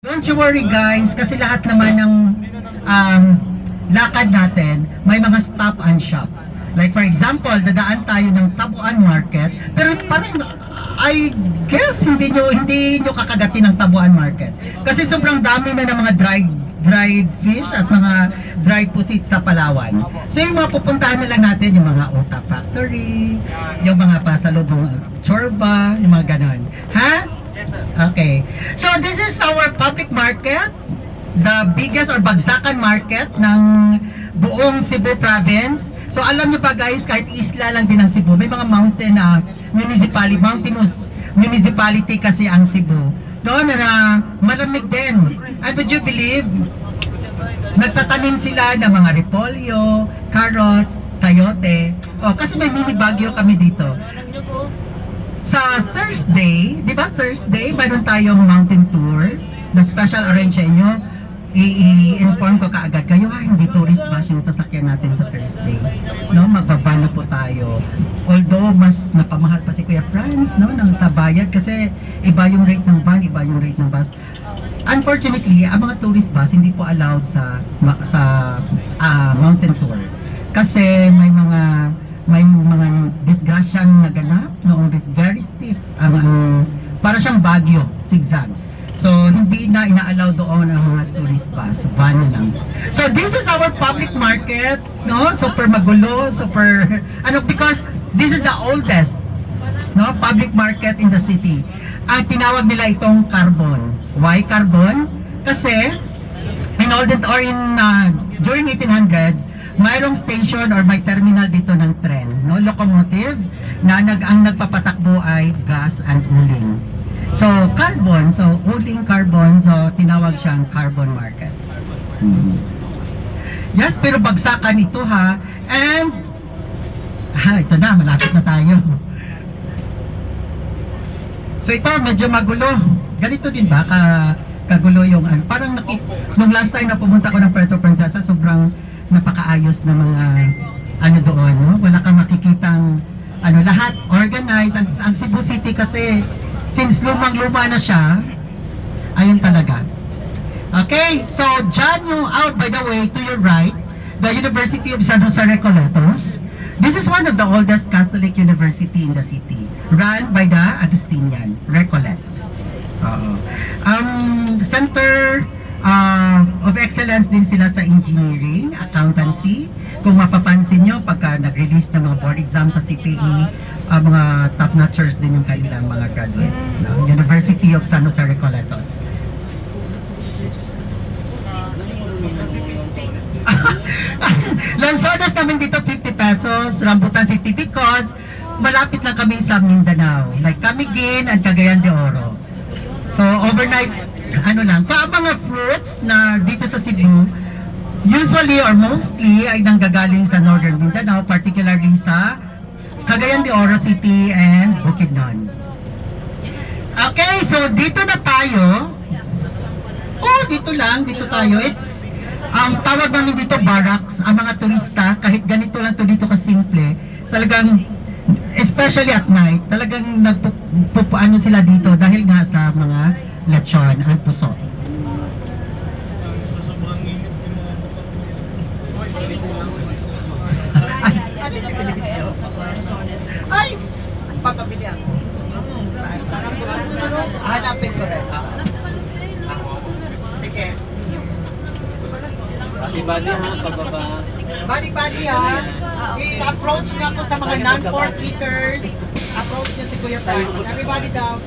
Don't you worry guys, kasi lahat naman ng lakad natin, may mga stop and shop. Like for example, dadaan tayo ng Tabuan Market, pero parang I guess hindi nyo kakagatin ng Tabuan Market. Kasi sobrang dami na ng mga dried fish at mga dried pusit sa Palawan. So yung mga pupuntahan na lang natin, yung mga Ota Factory, yung mga pasalubong chorba, yung mga ganon. Ha? Yes, sir. Okay. So this is our public market, the biggest or bagsakan market ng buong Cebu province. So alam niyo pa guys, kahit isla lang din ang Cebu, may mga mountain na mountainous municipality kasi ang Cebu. Doon na malamig din. And would you believe, nagtatanim sila ng mga repolyo, carrots, sayote. Oh, kasi may mini Baguio kami dito. Sa Thursday, di ba Thursday, mayroon tayong mountain tour na special arrange sa inyo. I-inform ko kaagad kayo, hindi tourist bus yung sasakyan natin sa Thursday. No, magbabano po tayo. Although mas napamahal pa si Kuya Franz, no, ng sa bayad kasi iba yung rate ng van, iba yung rate ng bus. Unfortunately, ang mga tourist bus hindi po allowed sa mountain tour. Kasi may mga disgrasyang naganap noong very stiff, para siyang Baguio, zigzag. So, hindi na ina-allow doon ang mga tourist bus, van na lang. So, this is our public market, no? Super magulo, super, because this is the oldest, no, public market in the city. Ang tinawag nila itong carbon. Why carbon? Kasi, during 1800s, mayroong station or may terminal dito ng tren, no, locomotive, na ang nagpapatakbo ay gas and uling. So, carbon, uling carbon, so tinawag siyang carbon market. Yes, pero bagsakan ito ha. And, ito na, malapit na tayo. So ito, medyo magulo. Ganito din ba kagulo yung, parang nung last time na pumunta ko ng Puerto Princesa, sobrang napakaayos na mga, doon, no? Wala kang makikitang, lahat organized. Ang Cebu City kasi, since lumang-luma na siya, ayun talaga. Okay, so dyan yung out, by the way, to your right, the University of San Jose Recoletos. This is one of the oldest Catholic university in the city, run by the Agustinian, Recollect. Center of excellence din sila sa engineering, accountancy. Kung mapapansin nyo, pagka nag-release ng mga board exam sa CPE, mga top-notchers din yung kanilang mga graduates. No? University of San Jose Recoletos. Lanzones namin dito 50 pesos, rambutan 50 because malapit lang kami sa Mindanao. Like Camiguin and Cagayan de Oro. So overnight, lang. So ang mga fruits na dito sa Cebu, usually or mostly ay nanggagaling sa Northern Mindanao, particularly sa Cagayan de Oro City and Bukidnon. Okay, so dito na tayo. Oh, dito tayo. It's tawag namin dito barracks. Ang mga turista, kahit ganito lang to dito kasimple, talagang, especially at night, talagang nagpupuano sila dito dahil nga sa mga lechon at puso. Ay, papabili ako. Hanapin ko rin. Sige. Badi-badi ha, pababa. Badi-badi ha. I-approach niya ako sa mga non-pork eaters. Approach niya si Kuya Frank. Everybody daw.